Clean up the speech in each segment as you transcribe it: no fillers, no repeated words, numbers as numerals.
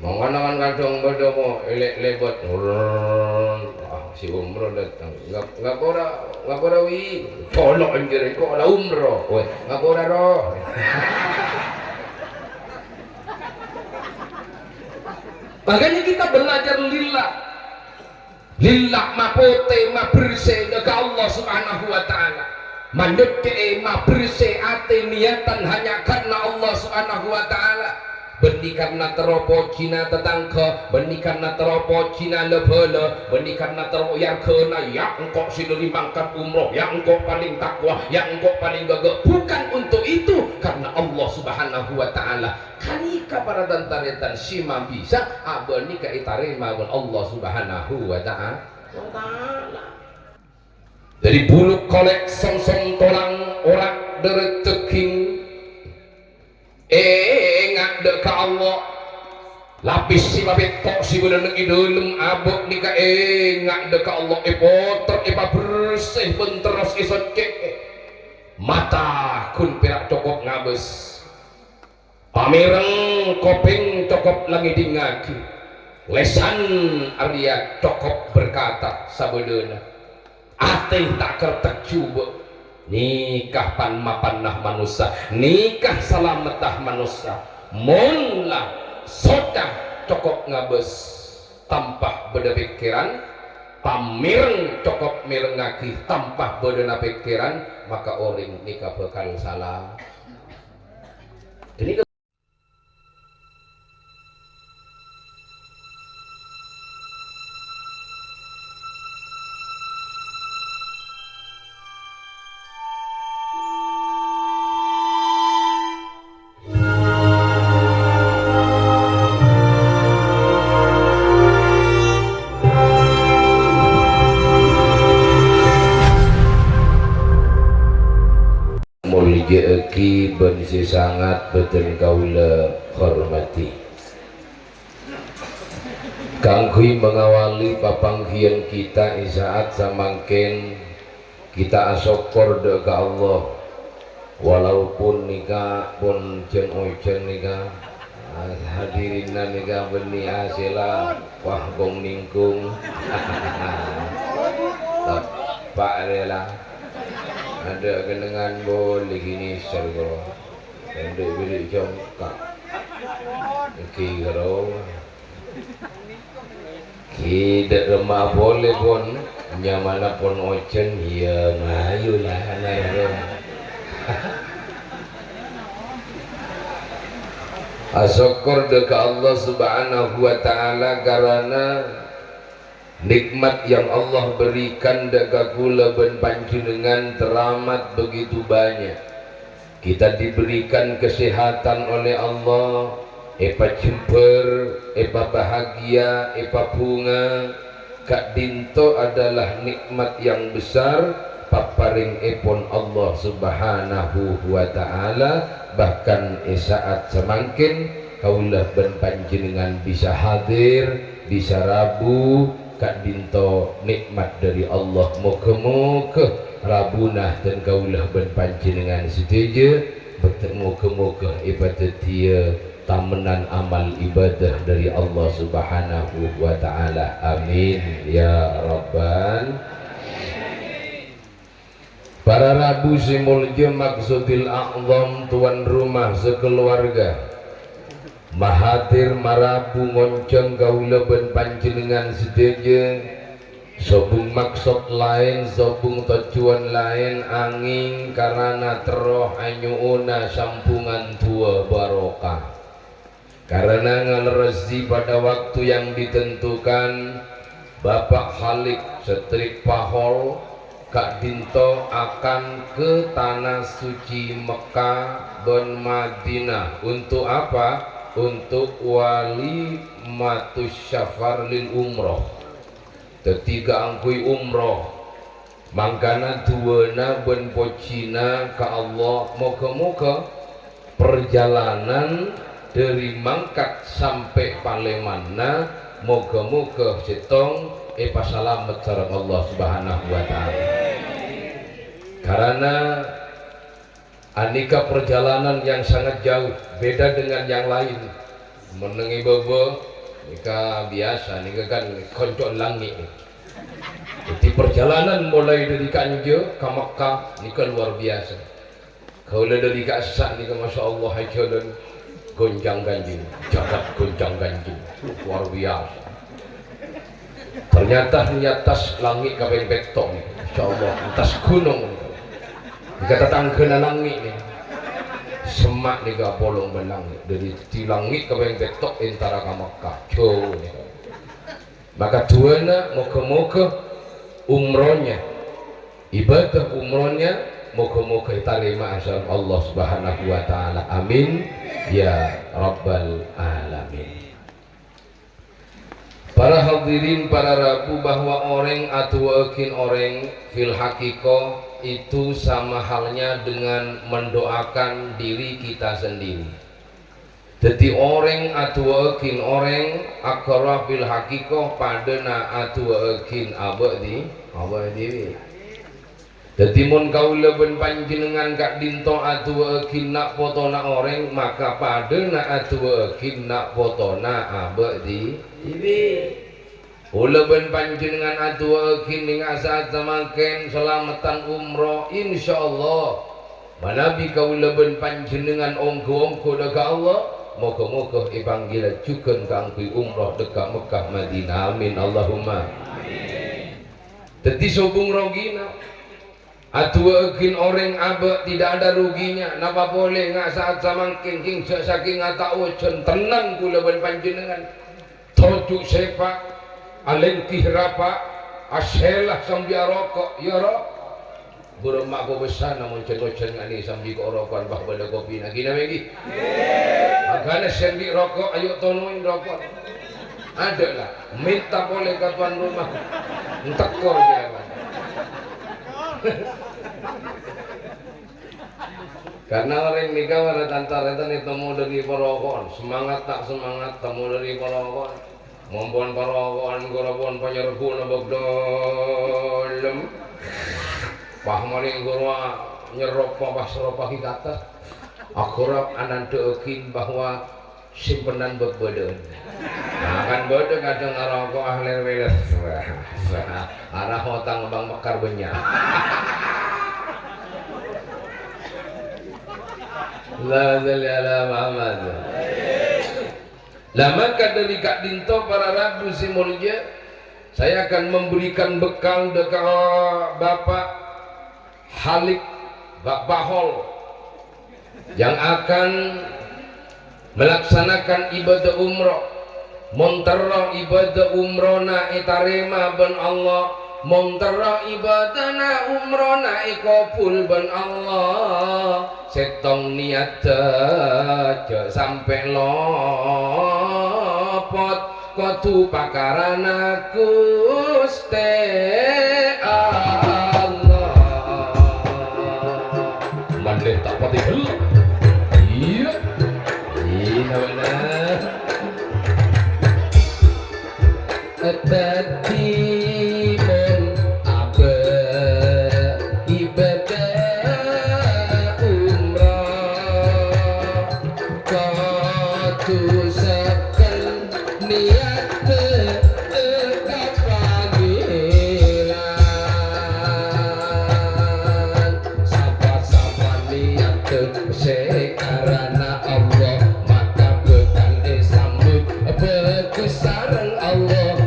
mangan kadang beda mo elek lebot si umroh datang nggak pora wi tolong anjir kok lah umroh weh nggak pora roh makanya kita belajar lillah mapote ma bersih ke Allah subhanahu wa ta'ala mandeke ma bersih ate niatan hanya karena Allah subhanahu wa ta'ala benih karena teropo Cina tetangga benih karena teropo Cina lebele benih karena teropo yang kena yang engkau sinuri mangkat umroh yang engkau paling takwa yang engkau paling gagah bukan untuk itu karena Allah subhanahu wa ta'ala kanika para tantaretan sima bisa abanika itarima Allah subhanahu wa ta'ala dari bulu kolek song-song tolang orak dereteking ngak ka Allah lapis si mabit tok si bener idulem abok nika ngak ka Allah poter bersih benteros isot cek mata kun perak cokop ngabes pamireng koping cokop langi dingaki lesan Arya cokop berkata sabedeuna ateh tak kertek coba nikah pan mapanah manusia nikah salametah manusia monlah sodah cokop ngabes tampah beda pikiran pamireng cokop mirengaki tampah beda pikiran maka orang nikah bakal salah jadi muljaki bensi sangat betul kaula hormati kangkui mengawali papanggian kita isaat samangken kita asyukur ke Allah walaupun nikah pun jen ojen nikah hadirin nikah beni asila wah gong ningkung pak rela ada kenangan boleh gini sergo pendek bilik jongkak kiro tidak remah boleh pun nyamana pun ojen ya ngayu lah asyukur ke Allah subhanahu wa ta'ala karena nikmat yang Allah berikan daga kula ben panjenengan teramat begitu banyak kita diberikan kesehatan oleh Allah epa jemper epa bahagia epa bunga kak dinto adalah nikmat yang besar paparing epon Allah subhanahu wa ta'ala bahkan saat semangkin kaulah ben panjenengan bisa hadir bisa rabu kak dinto nikmat dari Allah moga-moga rabunah dan kaulah ben panjenengan setuju moga-moga ibadah dia tamenan amal ibadah dari Allah subhanahu wa ta'ala amin ya rabbal para rabu simulja maksudil a'zam tuan rumah sekeluarga mahathir marabu ngonceng kaula ben panjenengan sedaja sobung maksud lain sobung tujuan lain angin karena teroh anyuuna sampungan tua barokah karena ngelerezi pada waktu yang ditentukan Bapak Khalik Setrik Pahol Kak Dinto akan ke tanah suci Mekah dan Madinah untuk apa? Untuk wali matus syafar lil umroh ketiga angkui umroh mangkana duana ben pocina ka Allah moga-moga perjalanan dari Mangkat sampai Palemana moga-moga setong pasalamet sareng Allah subhanahu wa ta'ala karena aneka perjalanan yang sangat jauh beda dengan yang lain menengi bobo nika biasa nika kan konco langit. Jadi perjalanan mulai dari Kanja ke Makkah nika luar biasa. Kalau dari Kasak nika masya Allah jalan gonjang ganjing, jagat gonjang ganjing, luar biasa. Ternyata di atas langit kapeng betok nih, masya Allah, atas gunung nih. Dikata tangkena langit nih, semak nih gak bolong melangit dari di langit kapeng betok antara Makkah, jauh nih. Maka tuana moga-moga umrohnya, ibadah umrohnya moga-moga diterima asal Allah Subhanahu wa taala. Amin ya rabbal alamin. Para hadirin, para rabu, bahwa orang atau orang fil hakiko itu sama halnya dengan mendoakan diri kita sendiri. Jadi orang atau orang akrab fil hakiko padana atau abadi diri. Jadi mun kaula ben panjenengan kak dinto atau nak potona orang maka padana atau nak potona abadi diri. Ula ben panjenengan atau ngasa samaken selamatan umroh insyaallah. Manabi kaula ben panjenengan ongko-ongko daga Allah. Moga-moga ipanggila jukeun kangge umroh dekat Mekah Madinah. Amin Allahumma amin. Dadi sobung rogina atueun orang aba tidak ada ruginya. Napa boleh nggak saat samangking king saking ngata ucun tenang kula ben panjenengan. Tojuk sepak alengkih rapa aselah sambil rokok ya rok. Burung mak ko besar namun cen-cen ngani sambil ko rokokan bah bada kopi na gina lagi. Magana sambil rokok ayo tonoin rokok. Ada lah minta boleh kapan rumah. Entekor jalan. Karena orang nikah pada tantaretan ditemu dari perokok, semangat tak semangat temu dari perokok, mompon perokok, gorapon penyerbu nabok dolem, pahmaling gurwa nyerok pas ropa kata, akurap anan deokin bahwa simpenan berbeda. Nah kan beda kadang ngarokok ahlir weles, arah hotang bang bakar banyak. La ilaha Muhammad. Lah maka dari Kak Dinto para rabu simulja, saya akan memberikan bekal dekat Bapak Halik Bapak Hol yang akan melaksanakan ibadah umroh. Montero ibadah umrona itarema ben Allah, montero ibadana umrona ikopul ben Allah. Setong niat aja sampai lopot kotu pakarana Gusti Allah. Mandeh tak pati hel. Iya. Iya benar. Tadi men apa ibadah umrah kau sekal niat dekat panggilan sabar niat sekarana Allah maka bekal sambut bekesaran Allah.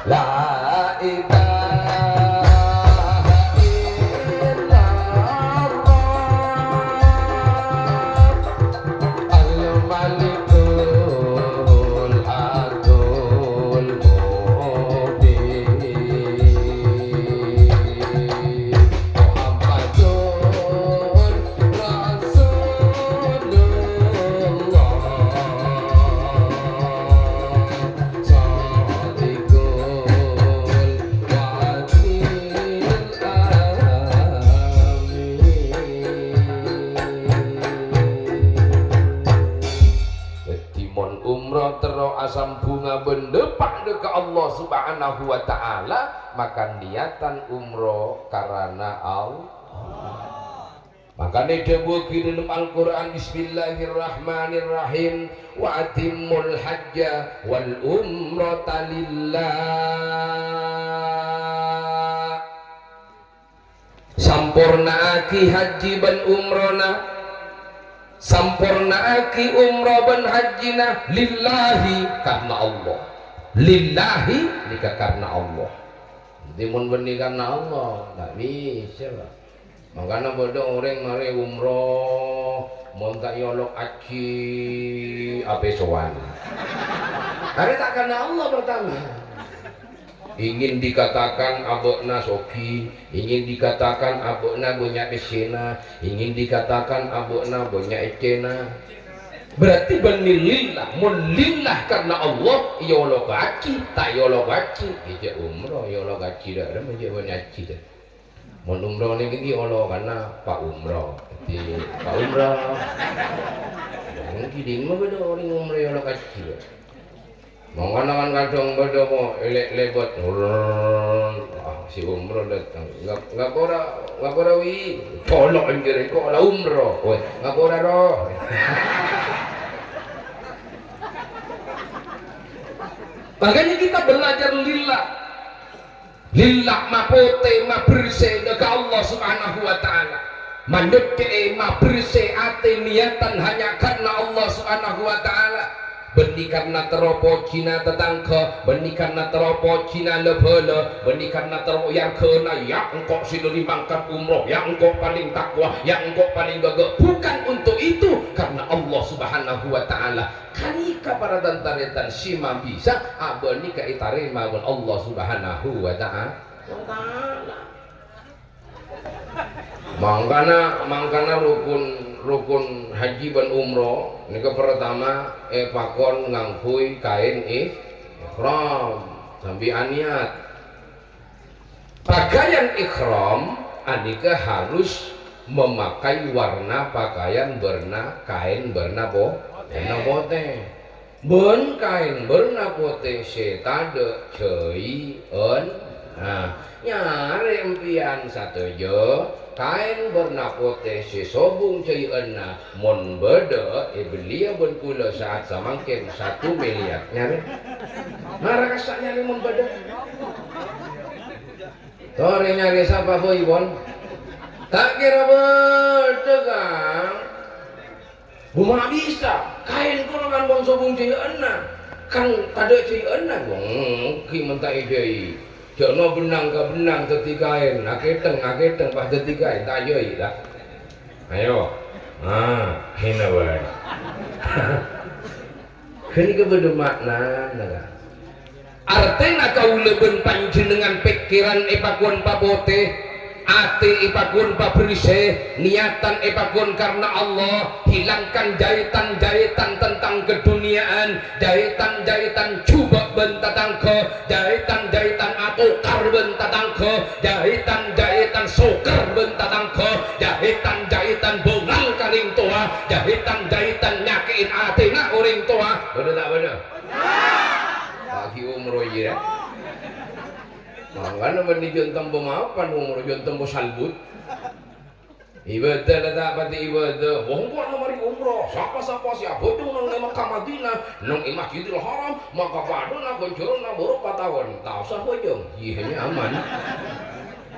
La ilaha illallah al-malikul adul mubin Muhammadun Rasulullah bunga bendepak ke Allah Subhanahu wa taala, maka niatan umroh karena Allah. Makanya disebut dalam Al-Quran Bismillahirrahmanirrahim wa atimmul hajja wal umrata lillah. Sampurnaaki haji ban umrona, sampurnaaki umrah ban hajjina lillahi karena Allah. Lillahi nikah karena Allah. Jadi mun benih karena Allah tak bisa lah. Makanya bodoh orang mari umroh montak yolok aci ape sowan. Hari tak karena Allah pertama. Ingin dikatakan abokna soki, ingin dikatakan abokna banyak esena, ingin dikatakan abokna banyak ekena. Berarti benilillah, mulillah karena Allah yolok aci, tak yolok aci. Ija umroh yolok aci dah, ada macam banyak aci dah. Mau umroh ni gini Allah karena Pak Umroh, jadi Pak Umroh. Mungkin di mana benda orang umroh yang nak kecil. Mengatakan kadang benda mo elek lebot, si Umroh datang, ngap ora wi, tolok anjir kok lah Umroh, weh ngap ora roh. Makanya kita belajar lillah. Lillah ma pote ma bersih ke Allah Subhanahu wa taala. Mandek ma bersih ate niatan hanya karena Allah Subhanahu wa taala. Benih karena teropo Cina tetangga, benih karena teropo Cina lebele, benih karena teropo yang kena yang engkau sinuri mangkat umroh, yang engkau paling takwa, yang engkau paling gagah. Bukan untuk itu, karena Allah Subhanahu wa taala. Kanika para tantaretan sima bisa abani ka itarima wan Allah Subhanahu wa taala. Mangkana rukun haji ban umroh nika pertama pakon ngangkui kain ihram sambil aniat. Pakaian ihram anika harus memakai warna pakaian berna kain berna pote. Ben kain berna pote setade ceuen. Nah, nyari empian satejo kain berna pote sesobung ceunna mon bede belia ben kula saat samangken 1 miliar nyari. Mara kasak nyari mon bede. Tore nyari sapa boy bon? Tak kira bede kang. Buma bisa kain kula kan bon sobung ceunna. Kang pada ceunna gong ki mentai deui. Jono benang ke benang tetikain, aketeng pas tetikain tak joi dah. Ayo, hina wae. Kini kebedu makna, naga. Artinya kau leben panjenengan pikiran epakun papote, ati epakun paberise, niatan epakun karena Allah, hilangkan jahitan-jahitan tentang keduniaan, jahitan-jahitan coba bentatang ke, jahitan-jahitan atokar bentatang ke, jahitan-jahitan sokar bentatang ke, jahitan-jahitan bengal kaling tua, jahitan-jahitan nyakiin atina orang tua. Bener tak bener? Pagi umroh ya. Mangana benih jontom pemaafan umroh jontom salbut. Ibadah tak pati ibadah. Wong kok mari umroh, sapa-sapa siapa dong nang Mekah Madinah, nang Masjidil Haram, maka padona koncorna beberapa tahun. Tak usah bojong, iya aman.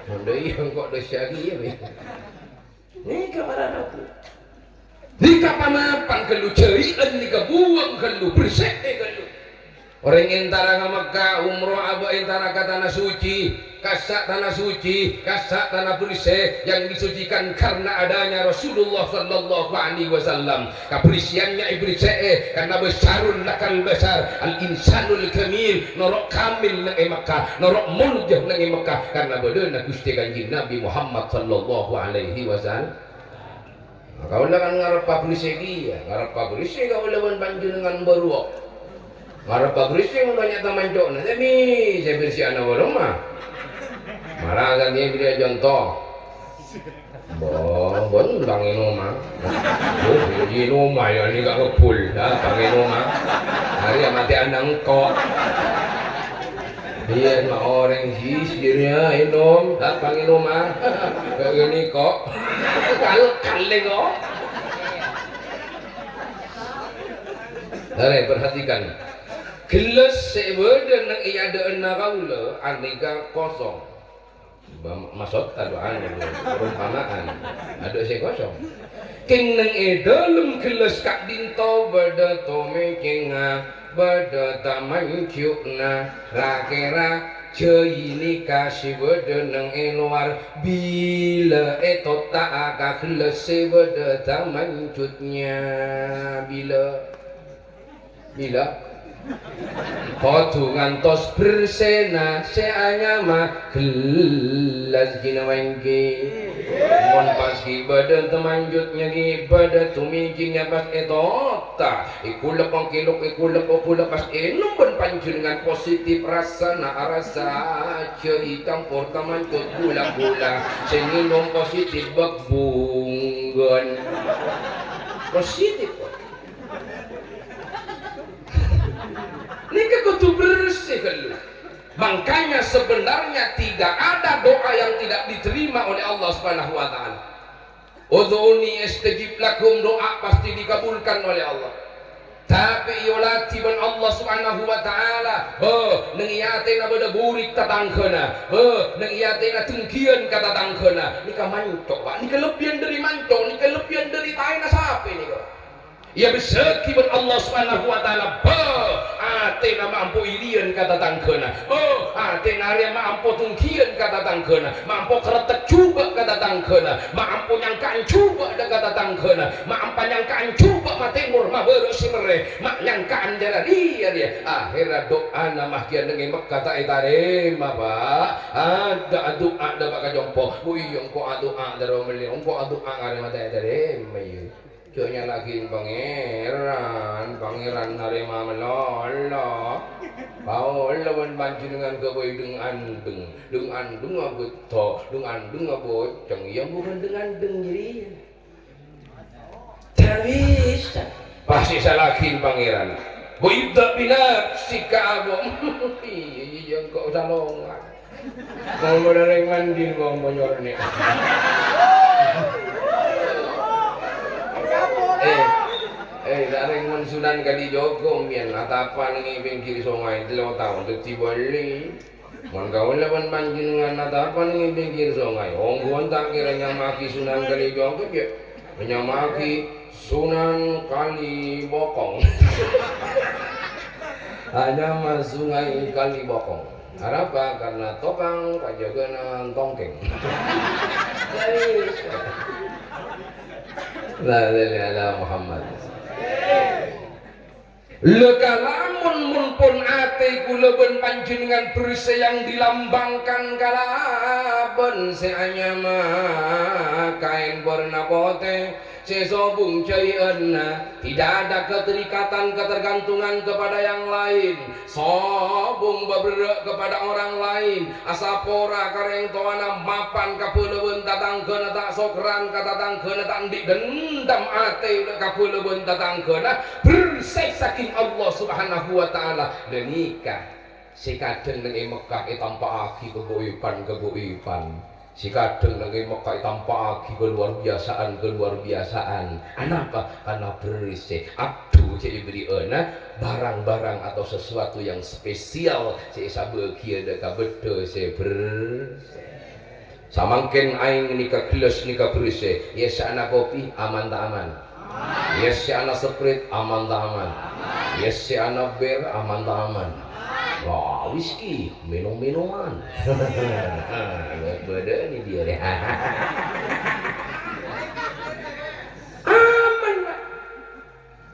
Mondai yang kok dosyari ya. Ni kabar aku. Ni kapamapan kelu ceuen ni kebuang kelu bersih kelu. Orang intara ke Mekah umroh aba intara ke tanah suci, kasak tanah suci, kasak tanah bersih yang disucikan karena adanya Rasulullah sallallahu alaihi wasallam. Kebersihannya bersih karena besarul lakal besar al insanul kamil, norok kamil nang Mekah, norok muljah nang Mekah karena bedana Gusti Kanjeng Nabi Muhammad sallallahu alaihi wasallam. Kau lah kan ngarep bersih dia, ngarep bersih kau lawan panjenengan beruak. Marah bersih banyak teman cok nanti saya bersih anak orang mah marah kan dia beri contoh Bon, bangin rumah. Di rumah ya ni gak ngebul, bangin rumah. Hari mati anak kok. Dia mah orang sendirinya inom, bangin rumah. Kayak gini kok. Kalau kali kok. Dari perhatikan. Gelas sebeda nang iya ada kaula aneka kosong. Maksud taduan perumpamaan ada saya kosong king neng dalam gelas kak dinto bada tome kenga bada taman ciukna rakera ini kasih bada neng luar bila eto tak agak gelas bada taman cutnya bila Kodu ngantos bersena seanya mah gelas gina wengki mon paski badan temanjutnya gi badan tumijinya pas etota iku lepong kiluk iku pas enum ben panjenengan positif rasa na rasa ceri campur temanjut gula sing minum positif begbunggon positif Nika kudu bersih lu. Makanya sebenarnya tidak ada doa yang tidak diterima oleh Allah Subhanahu wa taala. Udhuni astajib lakum, doa pasti dikabulkan oleh Allah. Tapi yolati ban Allah Subhanahu wa taala, nang iatena beda burik tatangkeuna, nang iatena tengkian kata tangkeuna. Nika mantok, Pak. Nika lebihan dari mantok, nika lebihan dari taina sapi nika. Ya beseki ben Allah Subhanahu wa taala atena mampu irian kata tangkeuna atena area mampu tungkian kata tangkeuna mampu keretek coba kata tangkeuna mampu nyangkaan coba da kata tangkeuna mampu nyangkaan coba matemur mah berusi mere mak nyangkaan dara dia akhirnya doa namah kian dengan Mekah tak itarema Pak ada doa da baka jompo uyung ko doa daro meli ko doa ngare mata itarema ieu Kayaknya lagi pangeran narima melolo kau lawan banci dengan keboi dengan beto dengan bocong yang bukan dengan jadi bisa pasti salahin pangeran boibda binar sika abong iya kau salongan mau menereng mandi kau menyorni Daring mensunan kali jogo mian atapan ngi pinggir sungai 3 tahun dadi bali. Mon gaul lawan panjenengan atapan ngi pinggir sungai. Onggon tak kiranya maki sunan kali jogo ya. Menyamaki sunan kali bokong. Ada mas sungai kali bokong. Kenapa? Karena tokang pajagan tongkeng. La ilaha Muhammad. Lekalamun mun pun ate kula ben panjenengan bersih yang dilambangkan kalaben seanya mah kain warna pote sesobung cairna tidak ada keterikatan ketergantungan kepada yang lain sobung beberek kepada orang lain asapora kareng toana mapan kapuleueun tatangkeuna tak sokran katatangkeuna tak ndik dendam ate kapuleueun tatangkeuna bersih saking Allah Subhanahu wa taala dan nikah si kadang nang Mekah tanpa aki kegoipan si kadang nang Mekah tanpa aki keluar biasaan kenapa? Karena bersih abdu cek iberiana barang-barang atau sesuatu yang spesial si sabegia deka bedo si bersih samangken aing nikah gelas nikah bersih ya sana kopi aman tak aman yes si anak sprite aman tak aman yes si anak bir aman tak aman wah whisky minum-minuman beda ini dia aman Pak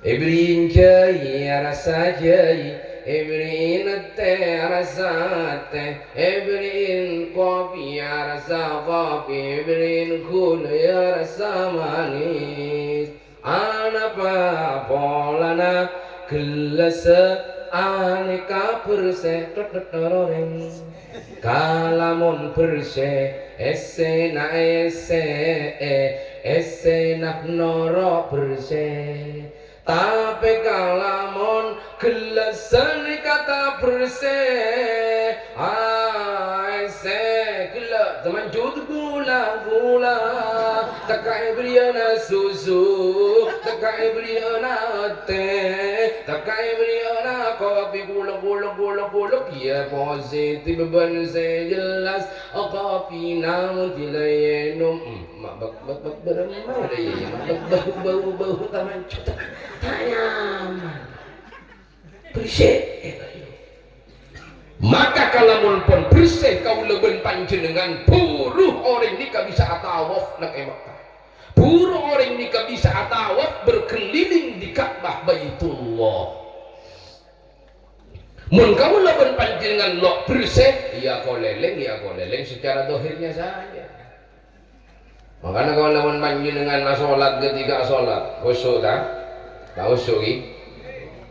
ibrin jai rasa jai ibrin teh rasa teh ibrin kopi rasa kopi ibrin gula rasa manis Anapa polana gelas aneka bersih kalamun bersih ese nak noro bersih tapi kalamun gelasan kata bersih ese gela teman jud gula takai beriana susu takai beriana teh takai beriana kopi gula ya positif beban saya jelas kopi namun tidak yenum bak beremah ada ya bau taman cota tayaman bersih maka kalamun pun bersih kau leben panjenengan buruh orang ini bisa atawaf nak Mekah buruh orang ini bisa atawaf berkeliling di Ka'bah Baitullah mun kamu leben panjenengan lo bersih ya kau leleng secara dohirnya saja makanya kalau leben panjenengan sholat ketika sholat khusyuk tak khusyuk ni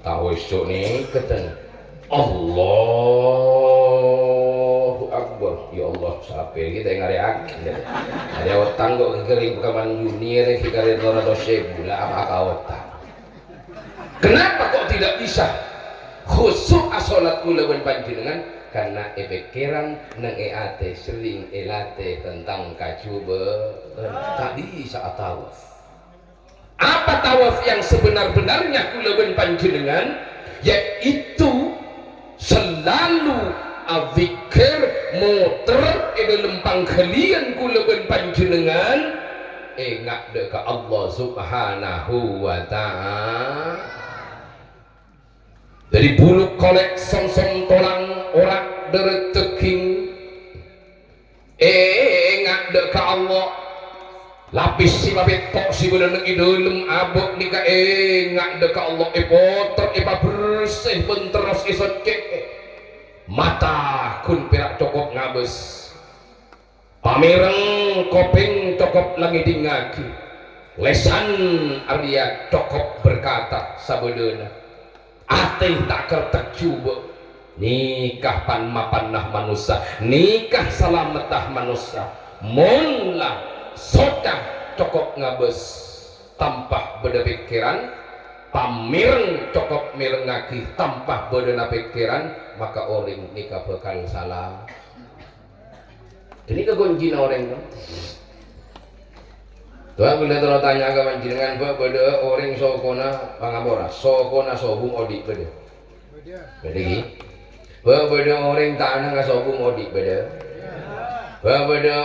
tak khusyuk ni keteng Allahu Akbar ya Allah sampai kita yang ngariak ada otang kok kering kaman junior kikari tora dosye gula apa otang kenapa kok tidak bisa khusyuk asolat kula ben panjenengan karena pikiran nang eate sering elate tentang kacuba tak bisa tawaf apa tawaf yang sebenar-benarnya kula ben panjenengan yaitu selalu azikir muter dalam pangkalian kula ben panjenengan ingat dekat Allah Subhanahu wa taala dari bulu kolek som-som tolang orak dereteking ingat dekat Allah lapis si babet tok si bener idulem abok nika ingat dekat Allah poter bersih benteros isot cek mata kun perak cokop ngabes pamireng koping cokop langi dingaki lesan Arya cokop berkata sabedena ate tak kertek coba nikah pan mapanah manusia nikah salametah manusia munlah sodang cokop ngabes tanpa beda pikiran pamireng cokop mirengaki tanpa beda pikiran maka orang nikah bakal salah ini kegonjin orang kan tuh bila terlalu tanya ke panjenengan beda orang sokona pangapora sokona sobung odik beda gini beda orang tanah nggak sobung odik beda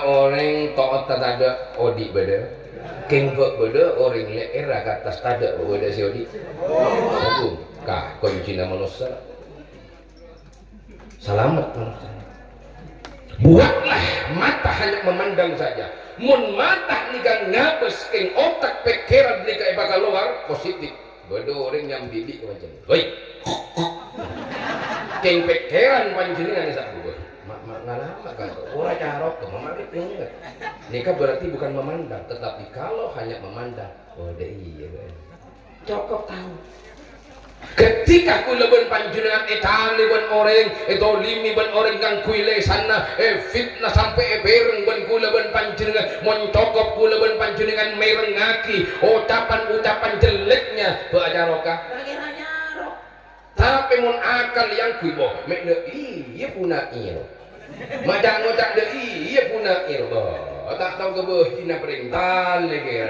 orang taat tada odik beda kengkok beda orang leer atas tada beda si odik sobung kah kuncinya manusia selamat manusia buatlah mata hanya memandang saja mun mata nikah ngabes keng otak pikiran nikah bakal luar positif beda orang yang bidik macam woi keng pikiran panjenengan sak buat ngalama kan ora carok memandang enggak nikah berarti bukan memandang tetapi kalau hanya memandang oh iya cukup tahu ketika kula ben panjenengan etali ben orang limi ben orang kang kuile sana fitnah sampai bereng ben kula ben panjenengan moncokop kula ben panjenengan merengaki ucapan jeleknya bajaroka nyarok tapi mun akal yang kuibo mekne iya puna iro macam-macam de iya puna iro tak tahu kebehina perintah lagi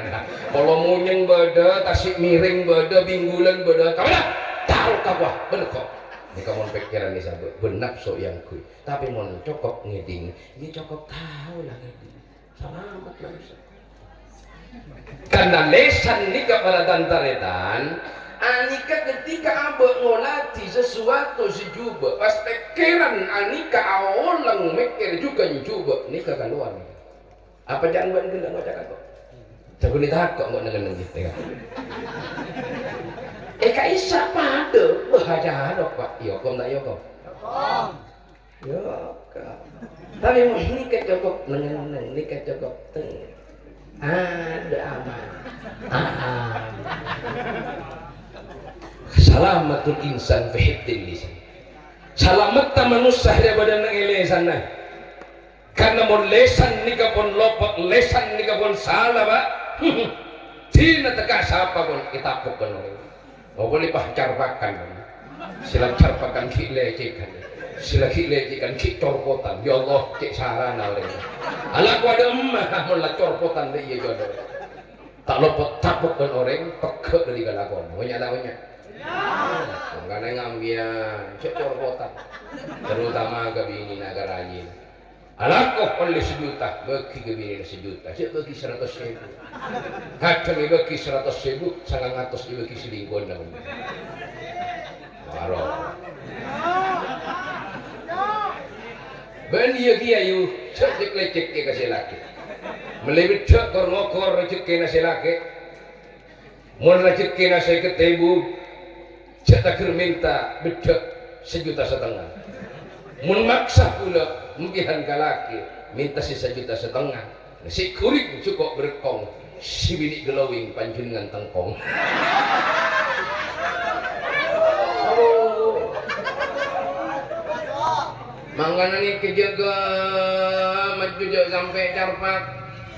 kalau munyeng beda tasik miring beda binggulan beda kamu tahu kawah bener kok ini kamu pikiran ini sahabat benak so yang kui tapi mau cokok ngeding ini cokok tahu lah ngeding selamat manusia karena lesan nikah pada tantaretan anika ketika abah ngolati sesuatu sejuba pas pikiran anika awolang mikir juga njuba nikah keluar apa jangan buat gila ngocak aku jago ni takut nggak nengen gitu ya kaisa pada bahagia dok pak yokom tak yokom yokom tapi mau nikah cukup nengen nikah cukup ada aman salamatul insan fi hifdzil lisan. Salamet ta manusia daripada nang lesan nah. Karena mon lesan nika pun lopot, lesan nika pun salah pak. Tina teka siapa pun kita pukul orang. Oh boleh carpakan. Sila carpakan ki lecekan. Sila ki lecekan ki corpotan. Ya Allah ki sarana orang. Ala ku ada emah mun la corpotan de iya jodoh. Tak lopot tapukkan orang pekek dari galakon. Banyak tak banyak. Karena ngambian cek corpotan. Terutama ke bini nagaranya. Alakoh oleh sejuta, bagi ke bini sejuta. Cek bagi 100.000. Hakim bagi 100.000, 100 bagi selingkuh dah. Marah. Ben iya kiayu, cek lecek ke kasih laki. Melebih cek korngokor rezeki nasi laki. Mun rezeki nasi ketebu, cek takir minta bedek 1,5 juta. Mun maksa pula mungkin laki minta si 1,5 juta. Si kuring cukup berkong, si bini glowing panjenengan tengkong. Mangana ni kejaga maju sampai carpak,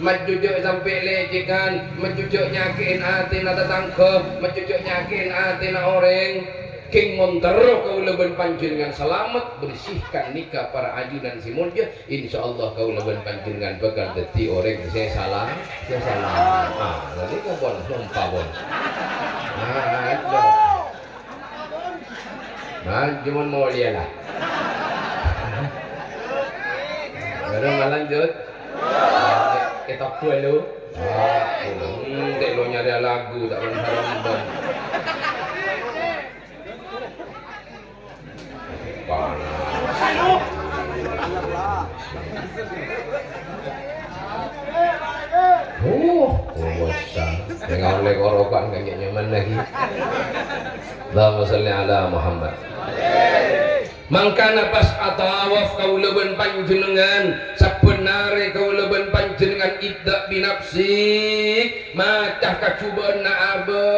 maju sampai lecekan, maju nyakin hati na tatangke, maju nyakin hati na orang. King Montero kau leben panjenengan selamat bersihkan nikah para ajudan si mulya. Insyaallah kau leben panjenengan bakal dadi orang saya salah. Nanti kau pun sumpah pun. Cuman mau lihat lah. Baru lanjut. Kita kue lu. Tak lu nyari lagu tak benar-benar. Bosan. Dengan oleh korokan kayaknya nyaman lagi. Allahumma salli ala Muhammad. Mangkana pas atawaf kau leben panjenengan sabenare kau leben panjenengan iddak binafsik macah kacubaan na abe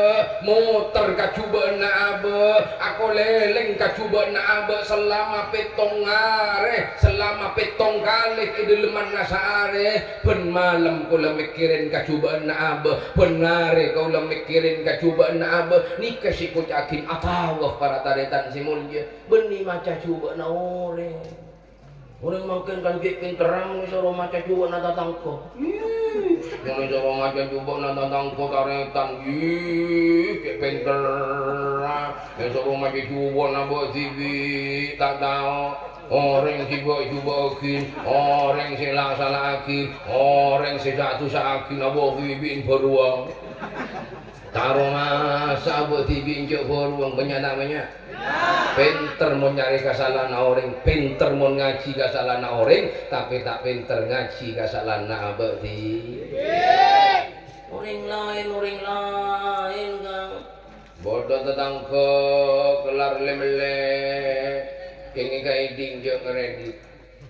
motor kacubaan na abe aku leleng kacubaan na abe selama petong ngare selama petong kali ideleman nasare ben malam kau mikirin kacubaan na abe ben ngare kau mikirin kacubaan na abe nikah si ku yakin atawaf para taretan si mulya beni macah coba na orang makin kan bikin terang ni suruh macam coba na tatangko yang ni suruh macam coba na tatangko karetan kayak pinter yang suruh macam coba na buat TV tak tahu orang si buat coba akin orang si salah akin orang si jatuh akin na buat TV beruang taruh masa buat TV injak beruang banyak namanya pinter mau nyari kesalahan orang, pinter mau ngaji kesalahan orang, tapi tak pinter ngaji kesalahan abadi. Orang lain kan. Bodoh tentang kelar lemele, kini kaiding je ngeredit.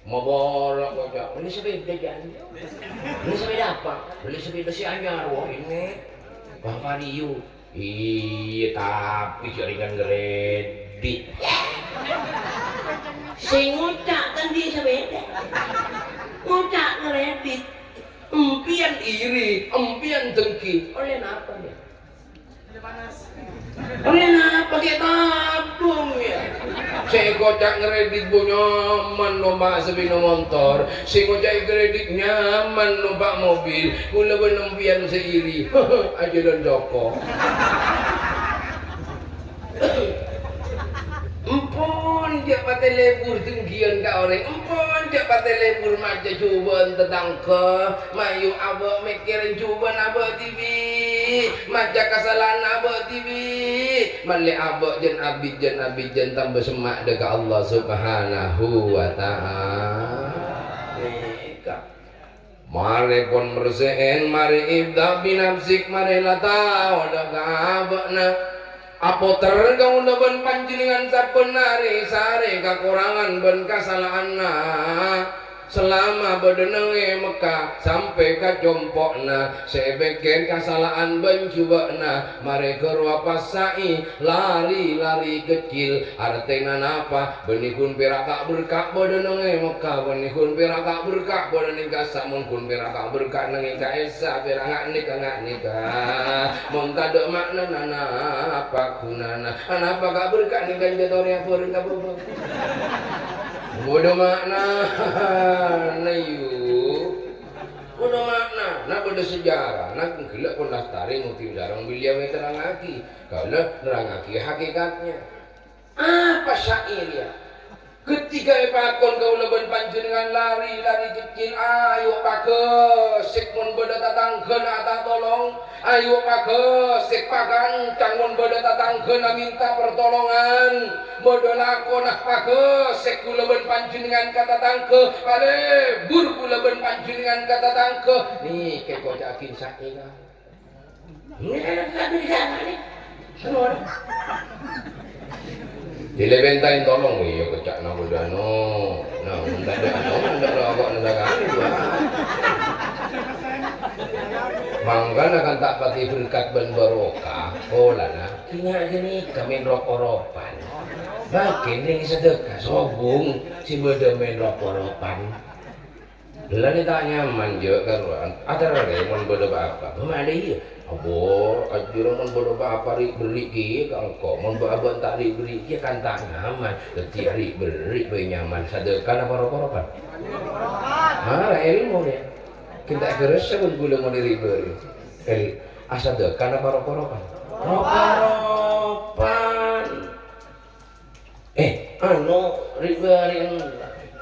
Mau borok kocak. Beli sepeda jangan. Beli sepeda apa? Beli sepeda si anyar. Wah ini Bang Fadiyu. Iya tapi jaringan ngeredit. Saya ngucak kan dia sepeda. Ngucak ngeredit. Empian iri, empian dengki. Oleh apa dia? Oleh apa kita tabung ya? Saya kocak ngeredit bu nyaman numpak sepeda motor. Saya kocak ngeredit nyaman numpak mobil. Kula benempian seiri. Aja dan Joko. Empon dia pakai lebur tinggian ka orang. Empon dia pakai lebur macam cuban tentang ke. Mayu abah mikirin cuban abah TV. Macam kesalahan abah TV. Malik abah jen abid tambah semak dekat Allah Subhanahu wa ta'ala. Mari pun bersihin, mari ibda binafsik, mari latau dekat abahna. Apa terkau leben panjenengan sabenari sare kekurangan ben kesalahan selama berdenenge Mekah sampai ka jompokna sebeken kesalahan bencubana mereka ruapas sai lari kecil artena napa benihun perak berkah berdenenge Mekah benihun perak berkah berdenenge kasamun kun perak berkah nengi kaesa perak nikah mun tade makna nana apa kunana apa ka berkah nih kan jatoria peureun ka beubeung bodoh makna nayu bodoh makna na bodoh sejarah na gila pun lastari nguti jarang beliau terangaki kalau nerangaki hakikatnya apa syair ya ketika pakon kau leben panjenengan lari kecil ayo pakesek mun beda tatangkeun ata tolong ayo pakesek pagancang mun beda tatangkeun minta pertolongan bodo lakon pakesek ku leben panjenengan kata tangke pale bur ku leben panjenengan kata tangke nih ke kocakin syair ini enak di sana nih dilebentain tolong ya kecak na budano nah ndak ada awak negara dua mangkana kan tak pakai berkat ben barokah olana kina gini kami rop-ropan makin ning sedekah sobung si beda main rop-ropan lani tak nyaman je karuan atara re mun beda apa ada ieu abo ajur mun bodo apa ri beri ki kangko mun abang tak ri beri ki kan tak nyaman dadi ri beri bae nyaman sedekah apa rop-ropan ha ilmu ya kita gerese pun gula mau ri beri sedekah apa rop-ropan rop-ropan anu ri beri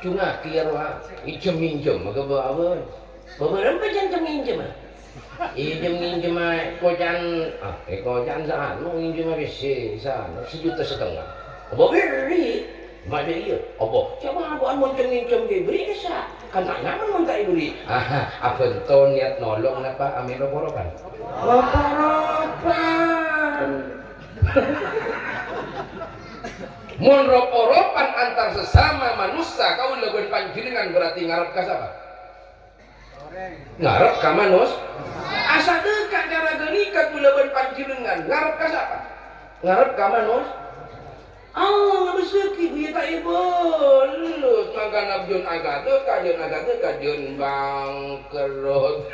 cunga kiarwa ijem minjem maka bawa beberapa jam minjem minjem kocan kocan sano minjem besi sano 1,5 juta apa beri mana iya apa coba aku minjem diberi desa kan tak nyaman mun tak diberi apa to niat nolong napa amin rop-ropan mun rop-ropan antar sesama manusia kau leuweun panjenengan berarti ngarep ka sapa ngarep ka manus asa teu ka cara geunika ku leuweun panjenengan ngarep ka sapa ngarep ka manus Allah ngebeseuki ieu tak ibulus maka nabjun agate kajeun bangkrut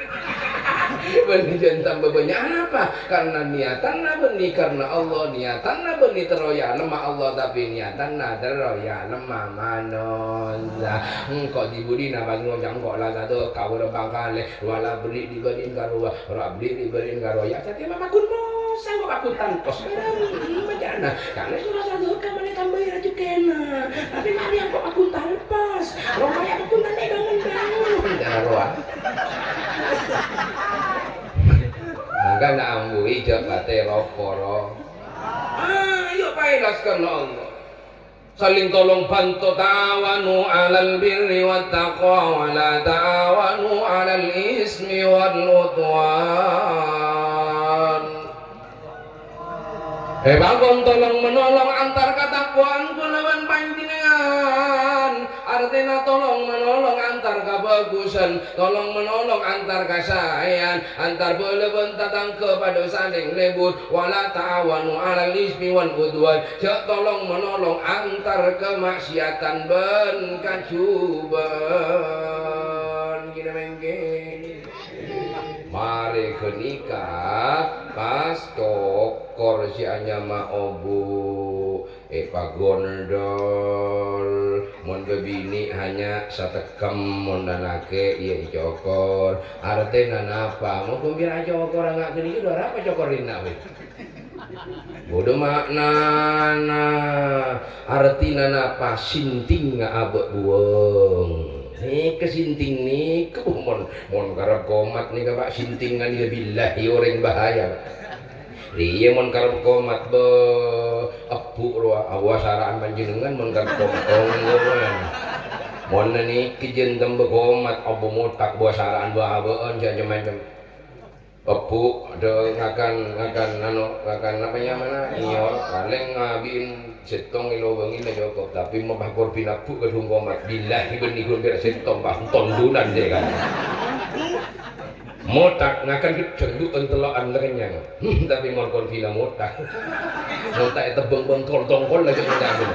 benih jantan bebenyahan apa karena niatanna benih karena Allah niatanna benih teroya lemah Allah tapi niatanna teroya lemah manusia engkau dibudina bagi ngojang kok lah satu kau bakal wala beri diberiin karo ora beri diberiin karo ya tapi mama kun sanggup aku tangkos macana karena sudah satu kamane tambah raju kena tapi mari yang kok aku tanpas romaya aku nanti bangun jaroan maka nak ambui jabate roporo ayo pailaskan Allah saling tolong bantu ta'awanu 'alal birri wat taqwa wa la ta'awanu 'alal ismi wal udwan bangun tolong menolong antar ketakwaan kulawan panjenengan artinya tolong menolong antar kebagusan tolong menolong antar kasayan antar beleben tatang kepada saling lebur wala ta'awanu 'alal ismi wal udwan jak tolong menolong antar kemaksiatan ben kacuban gini mengke mari kenikah pas tokor si anyama obu pagondol mon bebini hanya satekem mon danake iya cokor artena napa mon kumbira cokor angak gini udah apa cokorina we bodoh maknana artina napa sinting abek bueng nih kesinting nih mon karep komat nih kabak sintingan ya billahi orang bahaya dia mon karep komat be apu roa awasaraan panjenengan mon karep komat mon nih kijen tembe komat abu motak buasaraan bahabeun jangan macam apu ada ngakan apa namanya mana iyo kaleng ngabin setong ilo bangin na Joko tapi mapakor pinapu ke hungkomat billahi benikun biar setong bah tondunan dia kan motak ngakan kecendu entelaan lekenyang tapi morkon pina motak motak itu beng tongkol lagi menjaga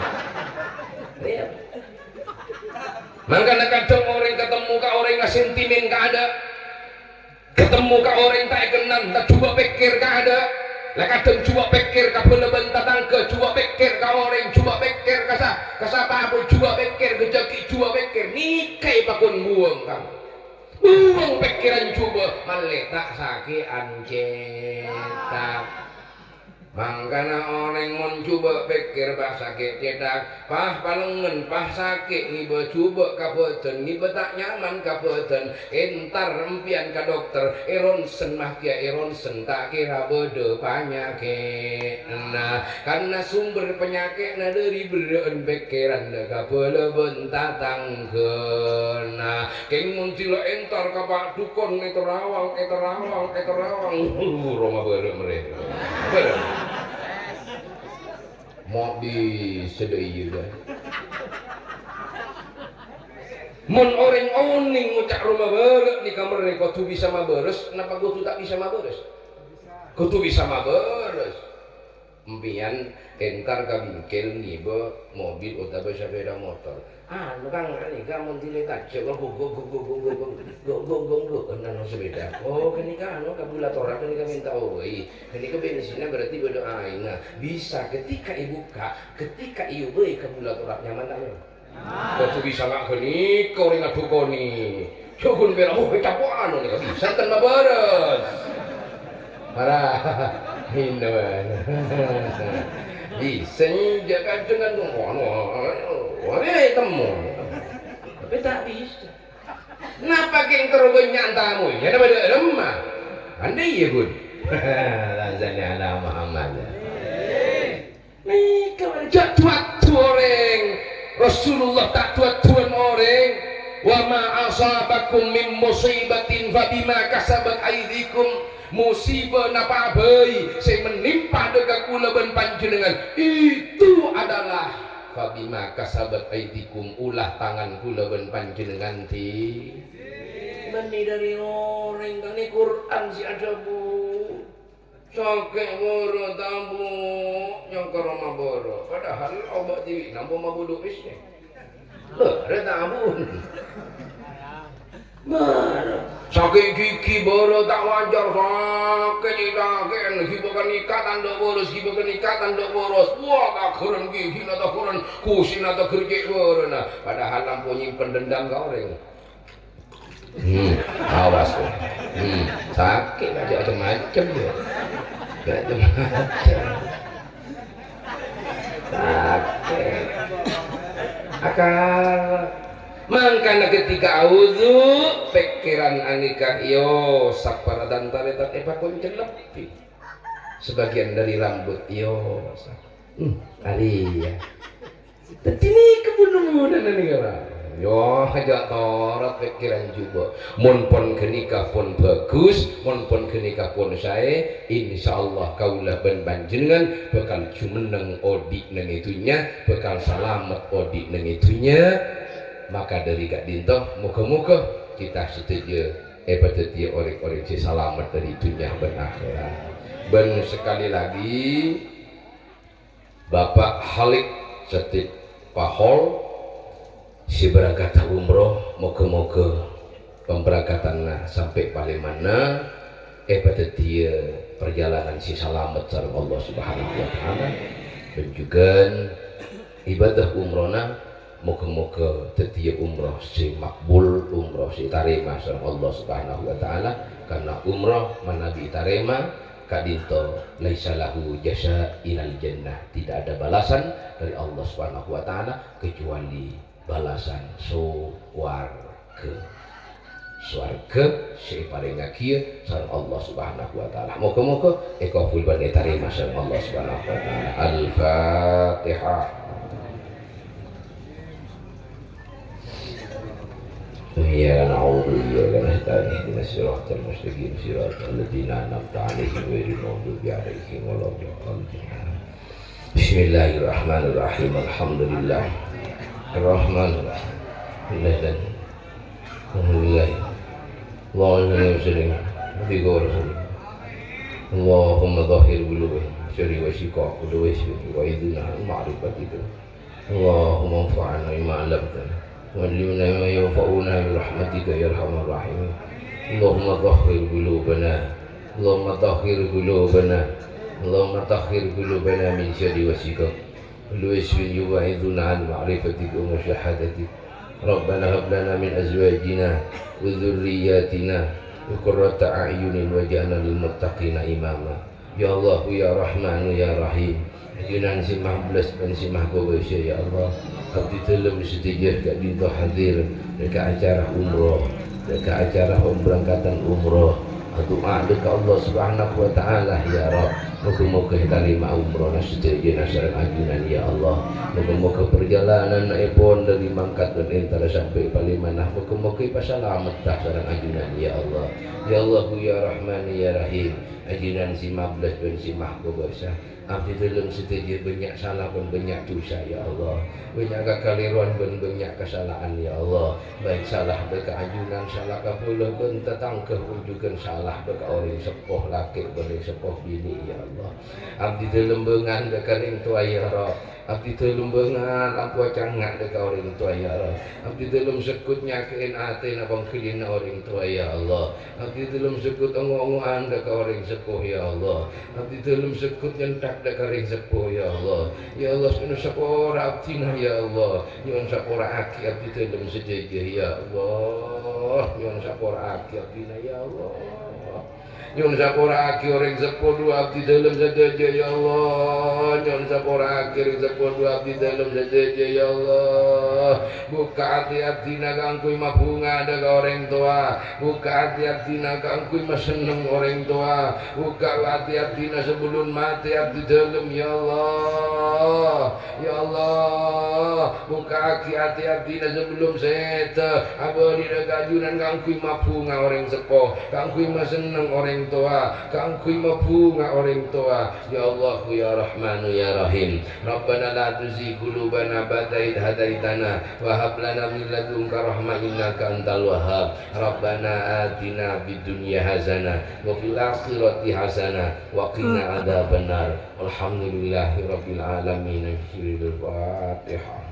makanya kadang orang ketemu ke orang yang sentimen ke ada ketemu ke orang tak kenal tak coba pikir ke ada lah kadang coba pikir ke beleban tatang ke coba pikir ke orang coba pikir ke siapa pun coba pikir ke jaki coba pikir nikai pakun buang kamu buang pikiran coba maletak sakit ancetak mangkana orang mon coba pikir bah sakit cedak pah palengen pah sakit ngiba coba kaboten ngiba tak nyaman kaboten entar empian ka dokter Eronsen mah kia Eronsen tak kira bede penyakit nah karena sumber penyakit na dari beren pikiran da kabeleben tatangkeun nah keng mun sila entar ka Pak Dukun eterawang Roma bere mereka bere mau disedai juga mun orang oning ngucak rumah beres di kamar ni kau tu bisa maberes kenapa kau tu tak bisa maberes kau tu bisa maberes empian entar ka bingkel niba mobil utawa sepeda motor anu kang ani kamu diletak coba go nang sepeda oh kini ka anu kabulatora kini ka minta oi kini ka bensinnya berarti beda aing bisa ketika ibu ketika ieu beuy kabulatora nyaman tak kau tu bisa mak kini kau ringat dukoni coba bela oh capo anu ni bisa kan maberes marah hinduan bisa jaga dengan temu tapi tak bisa kenapa geng terobos nyantamu ya ada pada remah anda iya bun lazanya ala Muhammad nih kalau jatuh orang Rasulullah tak tuan orang wa ma asabakum min musibatin fa bima kasabat aydikum musibah napa bayi saya menimpa dekat kula ben panjenengan itu adalah fabima kasabat aidikum ulah tangan kula ben panjenengan ti beni dari orang kan ni Quran si ada bu sakit boro tambu nyangka roma boro padahal obat dewi nampu mabudu isnya lho ada tambun sakit gigi boro tak wajar sakit hibukan ikatan dok boros hibukan ikatan dok boros wah tak keren gigi nata keren kusin nata kerja boro nah padahal lampu nyimpen dendam kau orang awas tuh sakit aja macam-macam ya macam-macam sakit akal mangkana ketika auzu pikiran anika yo sapara dan taretan pakon celepi sebagian dari rambut yo ali ya tetini kebunuh dan negara yo aja torat pikiran juga mun pon kenika pun bagus mun pon kenika pun saya insyaallah kaulah ben panjenengan bakal jumeneng odik nang itunya bakal selamat odik nang itunya maka dari Kak Dinto moga-moga kita setuju pada dia orang-orang yang selamat dari dunia dan akhirat. Dan sekali lagi Bapak Halik Setip Pahol si berangkat umroh moga-moga pemberangkatannya sampai paling mana pada dia perjalanan si selamat sareng Allah Subhanahu wa taala dan juga ibadah umrohna moga-moga tetia umroh si makbul umroh si tarima sareng Allah Subhanahu wa taala karena umroh manabi tarima kadinto laisa lahu jasa ilal jannah tidak ada balasan dari Allah Subhanahu wa taala kecuali balasan swarga si paringa kieu sareng Allah Subhanahu wa taala moga-moga ekaful ban tarima sareng Allah Subhanahu wa taala al-Fatihah. إياك نعبد وإياك نستعين اهدنا الصراط المستقيم صراط الذين أنعمت عليهم غير المغضوب عليهم ولا الضالين Bismillahirrahmanirrahim. Alhamdulillah. Ar-Rahmanirrahim. Alhamdulillah. Allahumma salli ala Allahumma dhahir qulubana syari wa shiqa qulubi wa idna ma'rifatika. Allahumma anfa'na bima 'allamtana wa 'allimna ma yanfa'una bi rahmatika ya arhamar rahimin. Allahumma dhahir qulubana. Allahumma dhahir qulubana. Allahumma tahhir qulubana min syarri wa shiqa qulubi wa idna ma'rifatika wa syahadatika. Rabbana hab lana min azwajina wa dhurriyyatina qurrata a'yunin waj'alna lil muttaqina imama. Ya Allah ya Rahman ya Rahim. Ajunan si mahblas dan si mahbubasya ya Allah. Abdi telah bersedia kat dinta hadir dekat acara umrah, dekat acara pemberangkatan umrah. Doa dekat Allah Subhanahu wa taala ya Rabb. Moga-moga terima umrah setuju nasar ajunan ya Allah. Moga-moga perjalanan pun dari mangkat dan entar sampai Palimanah. Moga-moga pasalamat tak sareng ajunan ya Allah. Ya Allah ya Rahman ya Rahim. Ajunan si mablas dan si mahbubasah. Abdi dalam setuju banyak salah dan banyak dosa ya Allah. Banyak kekeliruan dan banyak kesalahan ya Allah. Baik salah dekat ajunan, salah kapula pun tetang kehunjukan salah dekat orang sepuh laki boleh sepuh bini ya Allah. Abdi dalam bengan dekat ring tua ya Rabb. Abdi dalam bengan aku cangak dekat orang tua ya Rabb. Abdi dalam sekut nyakein hati na pangkilin orang tua ya Allah. Abdi dalam sekut ongo-ongoan dekat orang sepuh ya Allah. Abdi dalam sekut nyentak dekat ring sepuh ya Allah. Ya Allah sunu sapora abdina ya Allah. Nyon sapora aki abdi dalam sejaja ya Allah. Nyon sapora aki abdina ya Allah. Nyon sapora aki orang sepuh dua abdi dalam sejaja ya Allah. Nyon sapora aki orang sepuh dua abdi dalam sejaja ya Allah. Buka hati abdina kangkui mabunga dekat orang tua. Buka hati abdina kangkui maseneng orang tua. Buka hati abdina sebelum mati abdi dalam ya Allah. Ya Allah. Buka hati abdina sebelum seta. Abadi dekat ajunan kangkui mabunga orang sepuh. Kangkui maseneng orang tua. Kangkui mabunga orang tua. Ya Allah ya Rahman ya Rahim. Rabbana la tuzigh qulubana ba'da idh hadaitana wa hab lana min ladunka rahmah innaka antal wahhab. Rabbana atina fid dunya hasanah wa fil akhirati hasanah wa qina adzabannar. Alhamdulillahirabbil alamin. Al-Fatihah.